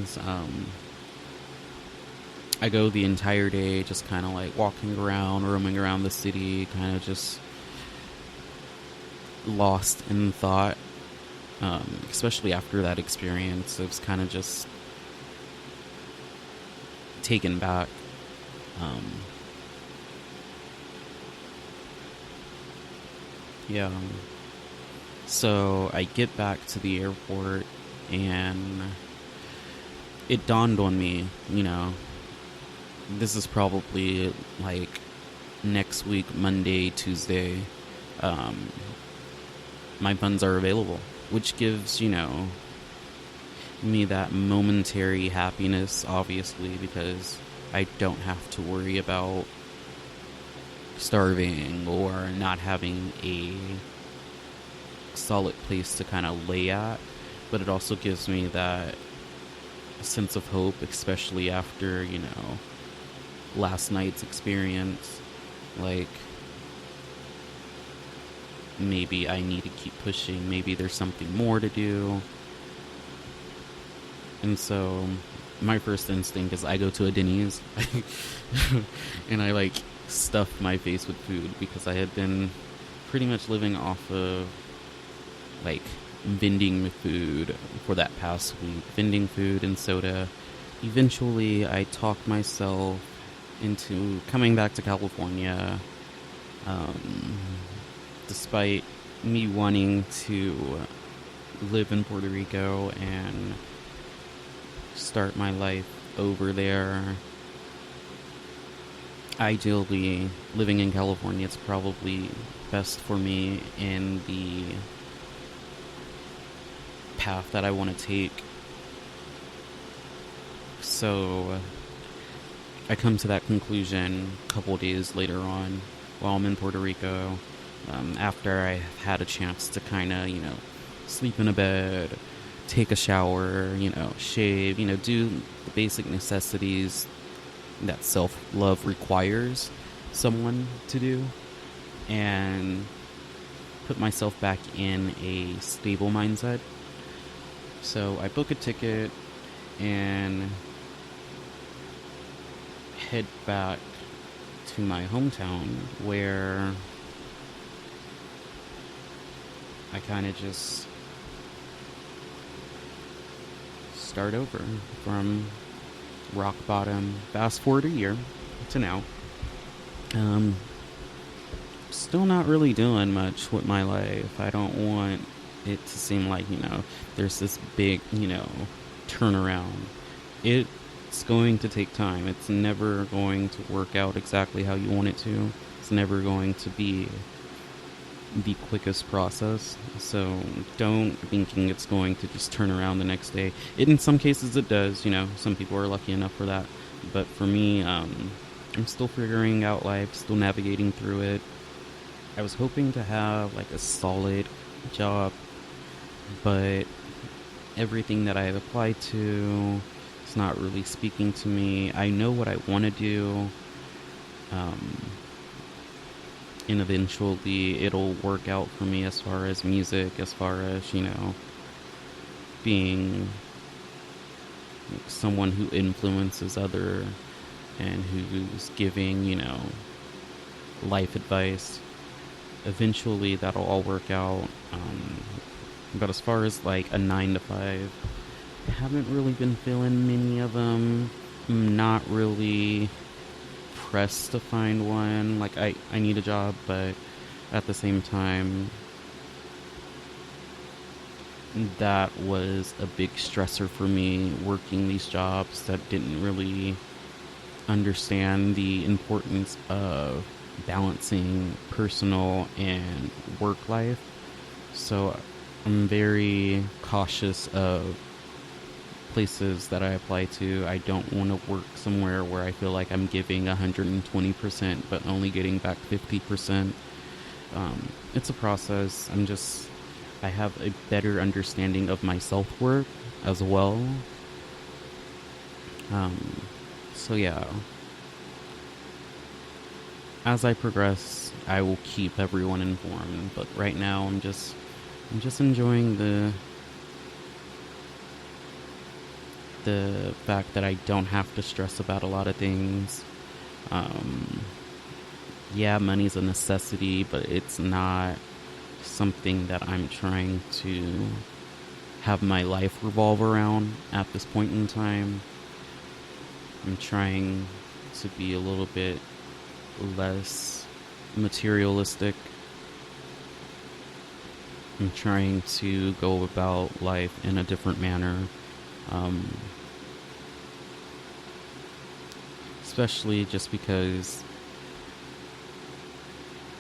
friends. I go the entire day just kind of like walking around, roaming around the city, kind of just lost in thought. Especially after that experience, it was kind of just taken back. Yeah. So I get back to the airport and it dawned on me, this is probably like next week, Monday, Tuesday. My funds are available, which gives, me that momentary happiness, obviously, because I don't have to worry about starving or not having a solid place to kind of lay at. But it also gives me that sense of hope, especially after, last night's experience. Like, maybe I need to keep pushing. Maybe there's something more to do. And so my first instinct is I go to a Denny's and I like stuff my face with food because I had been pretty much living off of like vending food for that past week. Vending food and soda. Eventually I talked myself into coming back to California, despite me wanting to live in Puerto Rico and start my life over there. Ideally, living in California is probably best for me in the path that I want to take. So I come to that conclusion a couple days later on while I'm in Puerto Rico, after I had a chance to kind of, sleep in a bed, take a shower, shave, do the basic necessities that self-love requires someone to do, and put myself back in a stable mindset. So I book a ticket and head back to my hometown where I kind of just start over from rock bottom. Fast forward a year to now. Still not really doing much with my life. I don't want it to seem like, there's this big, turnaround. It's going to take time. It's never going to work out exactly how you want it to. It's never going to be the quickest process. So don't thinking it's going to just turn around the next day. In some cases it does, some people are lucky enough for that. But for me, I'm still figuring out life, still navigating through it. I was hoping to have like a solid job, but everything that I've applied to is not really speaking to me. I know what I want to do, and eventually it'll work out for me as far as music, as far as, being someone who influences other and who's giving, life advice. Eventually that'll all work out. But as far as like a 9 to 5, I haven't really been feeling many of them. I'm not really pressed to find one. Like I need a job, but at the same time, that was a big stressor for me, working these jobs that didn't really understand the importance of balancing personal and work life. So I'm very cautious of places that I apply to. I don't want to work somewhere where I feel like I'm giving 120% but only getting back 50%. It's a process. I have a better understanding of my self-worth as well. So yeah. As I progress, I will keep everyone informed. But right now, I'm just enjoying the fact that I don't have to stress about a lot of things. Um, yeah, money's a necessity, but it's not something that I'm trying to have my life revolve around at this point in time. I'm trying to be a little bit less materialistic. I'm trying to go about life in a different manner. Um, Especially just because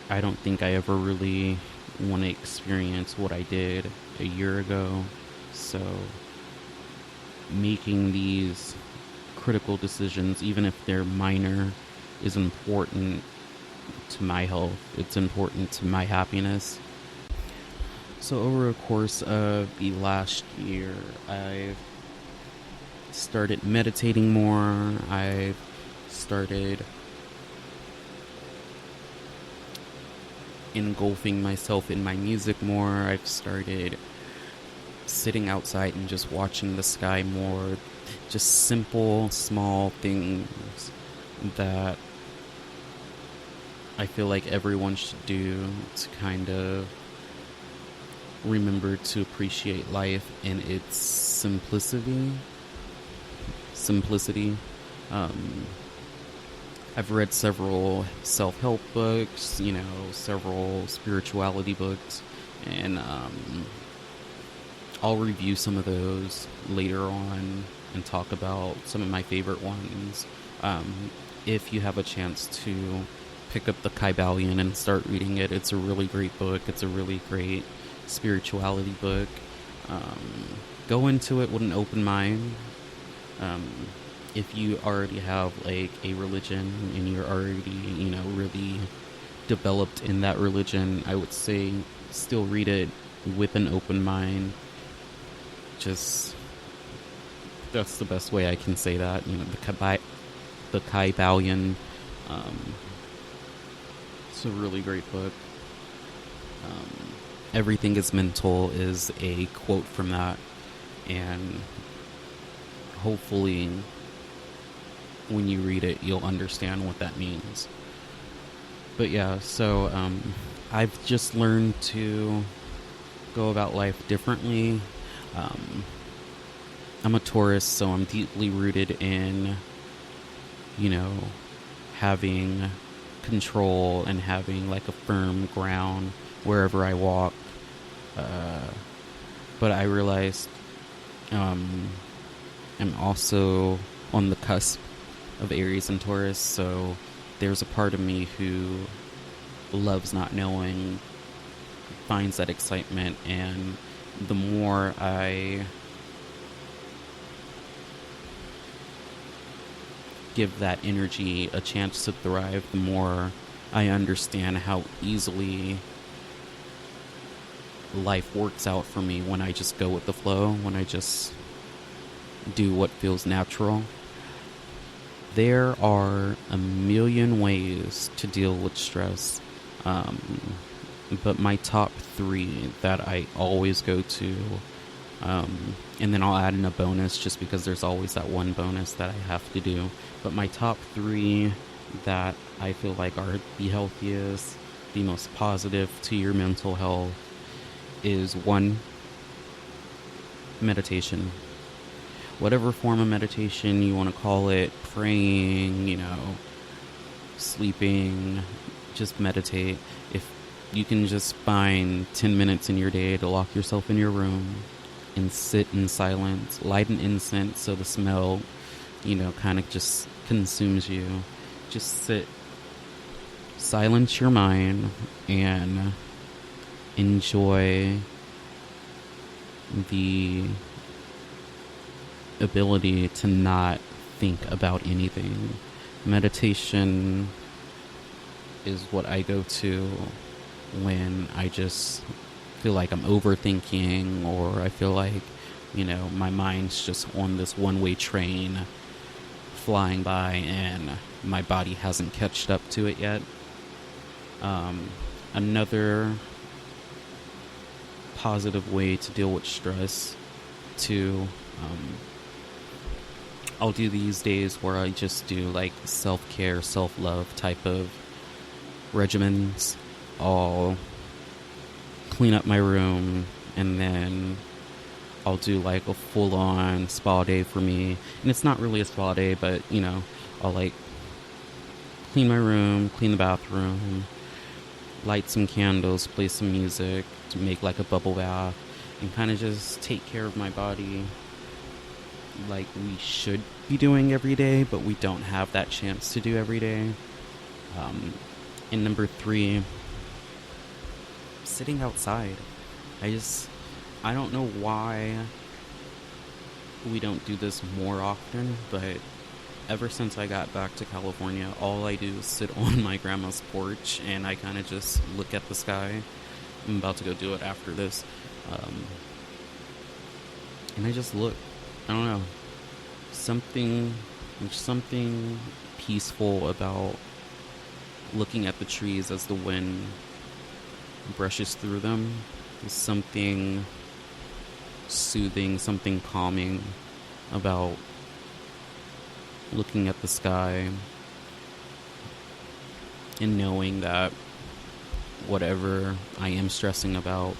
I don't think I ever really want to experience what I did a year ago. So making these critical decisions, even if they're minor, is important to my health. It's important to my happiness. So over the course of the last year, I've started meditating more. I've started engulfing myself in my music more. I've started sitting outside and just watching the sky more. Just simple, small things that I feel like everyone should do to kind of remember to appreciate life in its simplicity. I've read several self-help books, several spirituality books, and I'll review some of those later on and talk about some of my favorite ones. If you have a chance to pick up the Kybalion and start reading it, it's a really great book. It's a really great spirituality book. Go into it with an open mind. If you already have like a religion and you're already, really developed in that religion, I would say still read it with an open mind. Just, that's the best way I can say that. The Kybalion, it's a really great book. Everything is mental is a quote from that, and hopefully when you read it you'll understand what that means. But yeah, so I've just learned to go about life differently. I'm a Taurus, so I'm deeply rooted in having control and having like a firm ground wherever I walk. But I realized I'm also on the cusp of Aries and Taurus, so there's a part of me who loves not knowing, finds that excitement, and the more I give that energy a chance to thrive, the more I understand how easily life works out for me when I just go with the flow, when I just do what feels natural. There are a million ways to deal with stress, but my top 3 that I always go to, and then I'll add in a bonus just because there's always that one bonus that I have to do, but my top 3 that I feel like are the healthiest, the most positive to your mental health is 1, meditation. Whatever form of meditation you want to call it, praying, sleeping, just meditate. If you can just find 10 minutes in your day to lock yourself in your room and sit in silence, light an incense so the smell, kind of just consumes you. Just sit, silence your mind, and enjoy the ability to not think about anything. Meditation is what I go to when I just feel like I'm overthinking, or I feel like, my mind's just on this one-way train flying by and my body hasn't catched up to it yet. Another positive way to deal with stress, to I'll do these days where I just do like self-care, self-love type of regimens. I'll clean up my room, and then I'll do like a full-on spa day for me. And it's not really a spa day, but I'll like clean my room, clean the bathroom, light some candles, play some music to make like a bubble bath, and kind of just take care of my body like we should be doing every day, but we don't have that chance to do every day. And number 3, sitting outside. I don't know why we don't do this more often, but ever since I got back to California, all I do is sit on my grandma's porch and I kind of just look at the sky. I'm about to go do it after this. And I just look. I don't know. There's something peaceful about looking at the trees as the wind brushes through them. There's something soothing, something calming about looking at the sky and knowing that whatever I am stressing about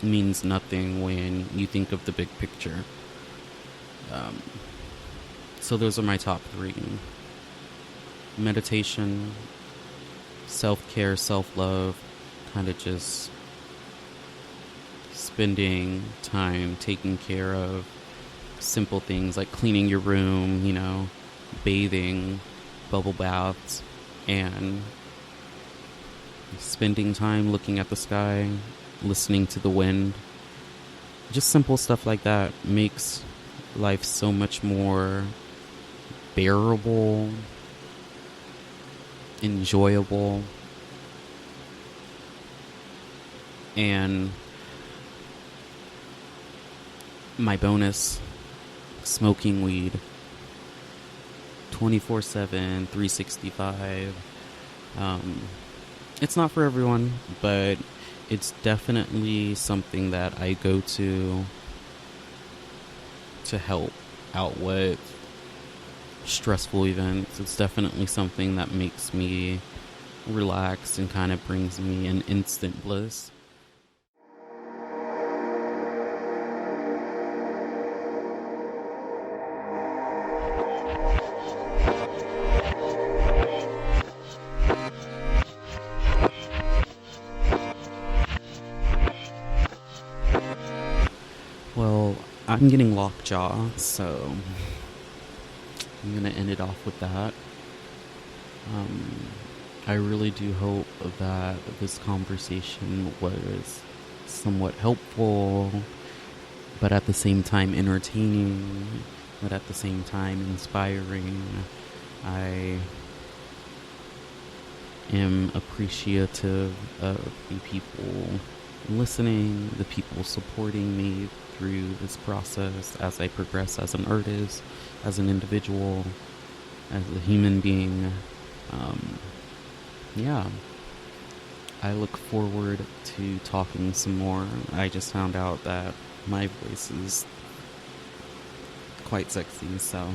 means nothing when you think of the big picture. So those are my top 3. Meditation, self-care, self-love, kind of just spending time taking care of simple things like cleaning your room, bathing, bubble baths, and spending time looking at the sky, listening to the wind. Just simple stuff like that makes life so much more bearable, enjoyable, and my bonus, smoking weed 24/7, 365. It's not for everyone, but it's definitely something that I go to help out with stressful events. It's definitely something that makes me relax and kind of brings me an instant bliss. Well, I'm getting lockjaw, so I'm gonna end it off with that. I really do hope that this conversation was somewhat helpful, but at the same time entertaining, but at the same time inspiring. I am appreciative of the people listening, the people supporting me through this process as I progress as an artist, as an individual, as a human being. I look forward to talking some more. I just found out that my voice is quite sexy, so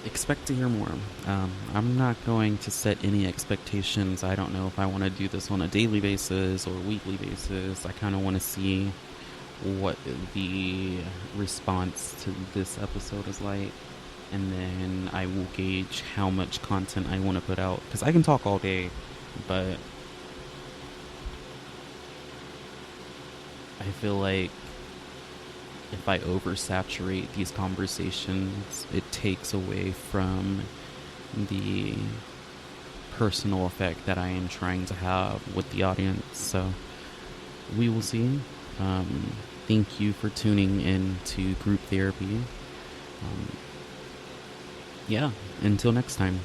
expect to hear more. I'm not going to set any expectations. I don't know if I want to do this on a daily basis or weekly basis. I kind of want to see what the response to this episode is like, and then I will gauge how much content I want to put out, because I can talk all day, but I feel like if I oversaturate these conversations, it takes away from the personal effect that I am trying to have with the audience. So we will see. Thank you for tuning in to Group Therapy. Until next time.